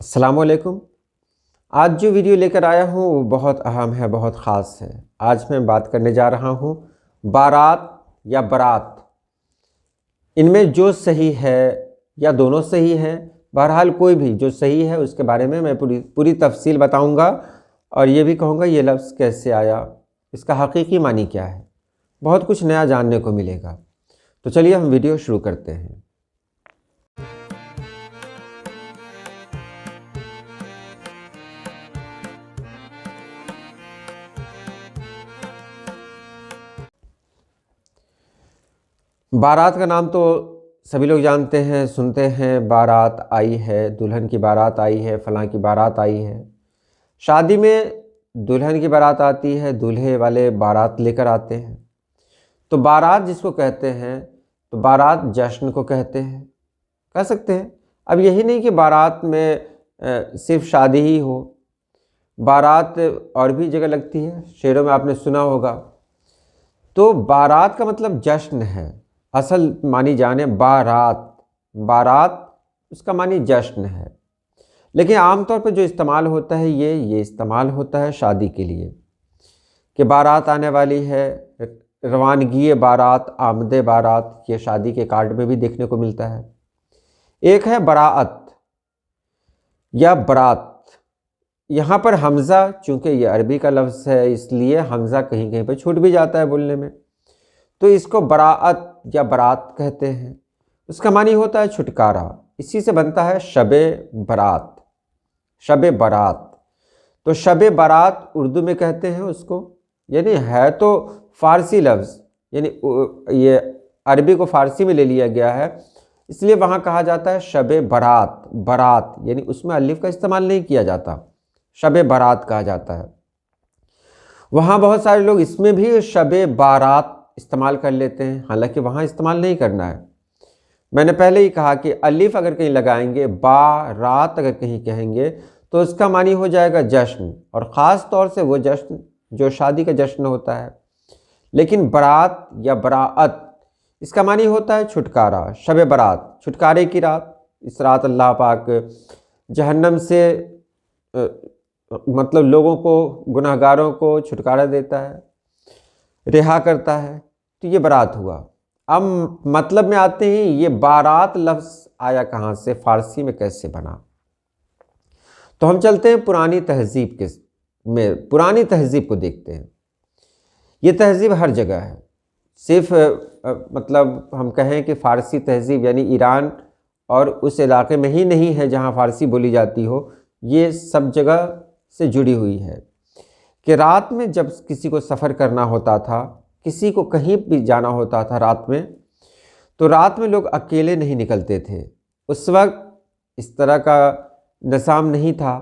अस्सलामुअलैकुम। आज जो वीडियो लेकर आया हूँ वो बहुत अहम है, बहुत ख़ास है। आज मैं बात करने जा रहा हूँ बारात या बारात, इनमें जो सही है या दोनों सही हैं, बहरहाल कोई भी जो सही है उसके बारे में मैं पूरी तफसील बताऊँगा और ये भी कहूँगा ये लफ्ज़ कैसे आया, इसका हकीकी मानी क्या है। बहुत कुछ नया जानने को मिलेगा। तो चलिए हम वीडियो शुरू करते हैं। बारात का नाम तो सभी लोग जानते हैं, सुनते हैं। बारात आई है, दुल्हन की बारात आई है, फलां की बारात आई है। शादी में दुल्हन की बारात आती है, दूल्हे वाले बारात लेकर आते हैं। तो बारात जिसको कहते हैं, तो बारात जश्न को कहते हैं, कह सकते हैं। अब यही नहीं कि बारात में सिर्फ शादी ही हो, बारात और भी जगह लगती है। शहरों में आपने सुना होगा। तो बारात का मतलब जश्न है, असल मानी जाने बारात। बारात उसका मानी जश्न है, लेकिन आमतौर पर जो इस्तेमाल होता है ये इस्तेमाल होता है शादी के लिए कि बारात आने वाली है, रवानगी बारात, आमदे बारात। ये शादी के कार्ड में भी देखने को मिलता है। एक है बरात या बरात। यहाँ पर हमज़ा, चूँकि ये अरबी का लफ्ज़ है इसलिए हमज़ा कहीं कहीं पर छूट भी जाता है बोलने में, तो इसको बराअत या बरात कहते हैं। उसका मानी होता है छुटकारा। इसी से बनता है शबे बरात, शबे बारात। तो शबे बारात उर्दू में कहते हैं उसको, यानी है तो फ़ारसी लफ्ज़, यानी ये अरबी को फ़ारसी में ले लिया गया है, इसलिए वहाँ कहा जाता है शबे बारात। बारात यानी उसमें अलिफ का इस्तेमाल नहीं किया जाता, शबे बारात कहा जाता है। वहाँ बहुत सारे लोग इसमें भी शबे बारात इस्तेमाल कर लेते हैं, हालांकि वहाँ इस्तेमाल नहीं करना है। मैंने पहले ही कहा कि अलिफ अगर कहीं लगाएंगे, बारात अगर कहीं कहेंगे, तो उसका मानी हो जाएगा जश्न, और ख़ास तौर से वो जश्न जो शादी का जश्न होता है। लेकिन बारात या बराअत इसका मानी होता है छुटकारा, शबे बारात, छुटकारे की रात। इस रात अल्लाह पाक जहन्नम से मतलब लोगों को, गुनहगारों को छुटकारा देता है, रिहा करता है। तो ये बारात हुआ। अब मतलब में आते हैं, ये बारात लफ्ज़ आया कहाँ से, फ़ारसी में कैसे बना। तो हम चलते हैं पुरानी तहज़ीब में, पुरानी तहज़ीब को देखते हैं। ये तहज़ीब हर जगह है, सिर्फ मतलब हम कहें कि फ़ारसी तहज़ीब यानी ईरान और उस इलाके में ही नहीं है जहाँ फ़ारसी बोली जाती हो, ये सब जगह से जुड़ी हुई है। कि रात में जब किसी को सफ़र करना होता था, किसी को कहीं भी जाना होता था रात में, तो रात में लोग अकेले नहीं निकलते थे। उस वक्त इस तरह का निज़ाम नहीं था।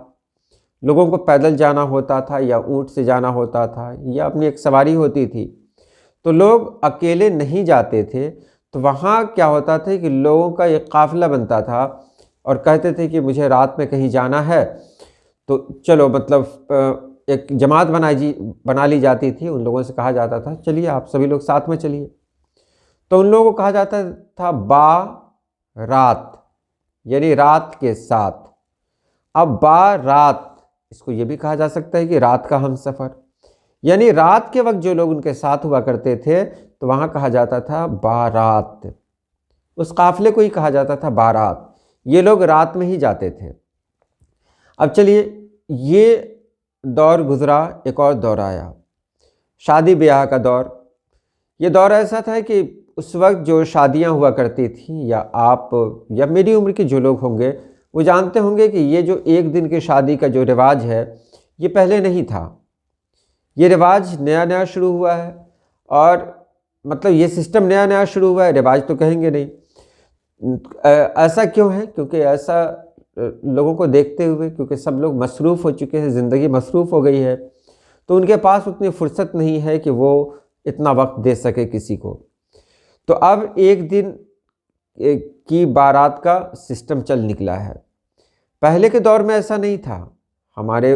लोगों को पैदल जाना होता था या ऊँट से जाना होता था या अपनी एक सवारी होती थी। तो लोग अकेले नहीं जाते थे। तो वहाँ क्या होता था कि लोगों का एक काफ़िला बनता था और कहते थे कि मुझे रात में कहीं जाना है, तो चलो, मतलब एक जमात बना ली जाती थी। उन लोगों से कहा जाता था चलिए आप सभी लोग साथ में चलिए। तो उन लोगों को कहा जाता था बारात, यानी रात के साथ। अब बारात इसको ये भी कहा जा सकता है कि रात का हम सफ़र, यानी रात के वक्त जो लोग उनके साथ हुआ करते थे, तो वहाँ कहा जाता था बारात। उस काफ़िले को ही कहा जाता था बारात। ये लोग रात में ही जाते थे। अब चलिए, ये दौर गुज़रा, एक और दौर आया, शादी ब्याह का दौर। ये दौर ऐसा था कि उस वक्त जो शादियां हुआ करती थी, या आप या मेरी उम्र के जो लोग होंगे वो जानते होंगे कि ये जो एक दिन की शादी का जो रिवाज है, ये पहले नहीं था। ये रिवाज नया नया शुरू हुआ है, और मतलब ये सिस्टम नया नया शुरू हुआ है, रिवाज तो कहेंगे नहीं। ऐसा क्यों है? क्योंकि ऐसा लोगों को देखते हुए, क्योंकि सब लोग मसरूफ़ हो चुके हैं, ज़िंदगी मसरूफ़ हो गई है, तो उनके पास उतनी फुर्सत नहीं है कि वो इतना वक्त दे सके किसी को। तो अब एक दिन की बारात का सिस्टम चल निकला है। पहले के दौर में ऐसा नहीं था। हमारे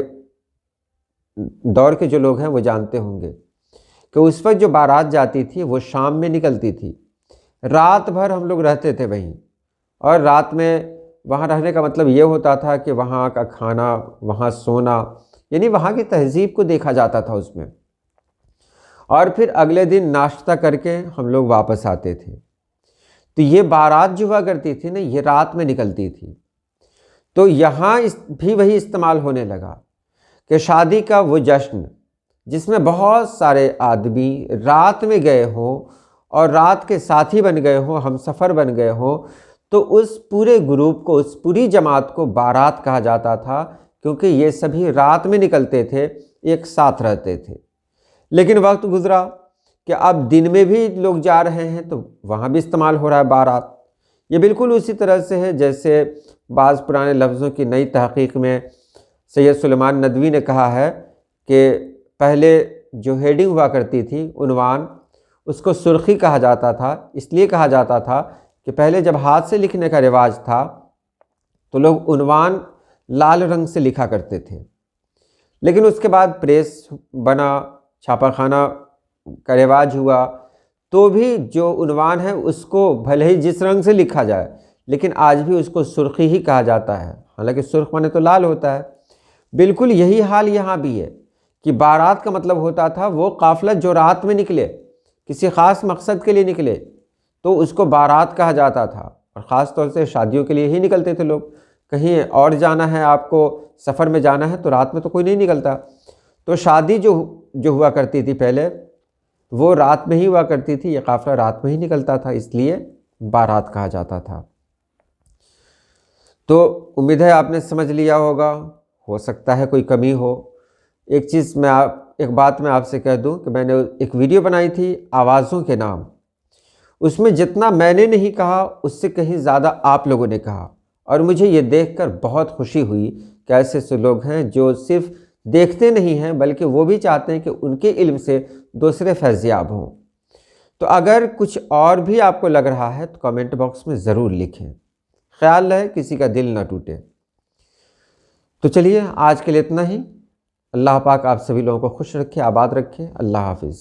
दौर के जो लोग हैं वो जानते होंगे कि उस वक्त जो बारात जाती थी वो शाम में निकलती थी। रात भर हम लोग रहते थे वहीं, और रात में वहाँ रहने का मतलब ये होता था कि वहाँ का खाना, वहाँ सोना, यानी वहाँ की तहज़ीब को देखा जाता था उसमें। और फिर अगले दिन नाश्ता करके हम लोग वापस आते थे। तो ये बारात जो हुआ करती थी ना, ये रात में निकलती थी। तो यहाँ भी वही इस्तेमाल होने लगा कि शादी का वो जश्न जिसमें बहुत सारे आदमी रात में गए हों और रात के साथी बन गए हों, हम सफ़र बन गए हों, तो उस पूरे ग्रुप को, उस पूरी जमात को बारात कहा जाता था, क्योंकि ये सभी रात में निकलते थे, एक साथ रहते थे। लेकिन वक्त गुजरा कि अब दिन में भी लोग जा रहे हैं, तो वहाँ भी इस्तेमाल हो रहा है बारात। ये बिल्कुल उसी तरह से है जैसे बाज़ पुराने लफ्ज़ों की नई तहक़ीक़ में सैयद सुलेमान नदवी ने कहा है कि पहले जो हेडिंग हुआ करती थी, उन्वान, उसको सुर्ख़ी कहा जाता था। इसलिए कहा जाता था कि पहले जब हाथ से लिखने का रिवाज था तो लोग उन्वान लाल रंग से लिखा करते थे। लेकिन उसके बाद प्रेस बना, छापाखाना का रिवाज हुआ, तो भी जो उन्वान है उसको भले ही जिस रंग से लिखा जाए, लेकिन आज भी उसको सुर्ख़ी ही कहा जाता है। हालांकि सुर्ख़ माने तो लाल होता है। बिल्कुल यही हाल यहाँ भी है कि बारात का मतलब होता था वो काफ़िला जो रात में निकले, किसी ख़ास मकसद के लिए निकले, तो उसको बारात कहा जाता था। और ख़ास तौर से शादियों के लिए ही निकलते थे लोग। कहीं और जाना है, आपको सफ़र में जाना है, तो रात में तो कोई नहीं निकलता। तो शादी जो हुआ करती थी पहले, वो रात में ही हुआ करती थी। ये काफ़िला रात में ही निकलता था, इसलिए बारात कहा जाता था। तो उम्मीद है आपने समझ लिया होगा। हो सकता है कोई कमी हो। एक बात मैं आपसे कह दूं कि मैंने एक वीडियो बनाई थी आवाज़ों के नाम। उसमें जितना मैंने नहीं कहा, उससे कहीं ज़्यादा आप लोगों ने कहा, और मुझे ये देखकर बहुत खुशी हुई कि ऐसे लोग हैं जो सिर्फ देखते नहीं हैं, बल्कि वो भी चाहते हैं कि उनके इल्म से दूसरे फैज़याब हों। तो अगर कुछ और भी आपको लग रहा है तो कमेंट बॉक्स में ज़रूर लिखें। ख्याल रहे किसी का दिल ना टूटे। तो चलिए आज के लिए इतना ही। अल्लाह पाक आप सभी लोगों को खुश रखे, आबाद रखे। अल्लाह हाफिज़।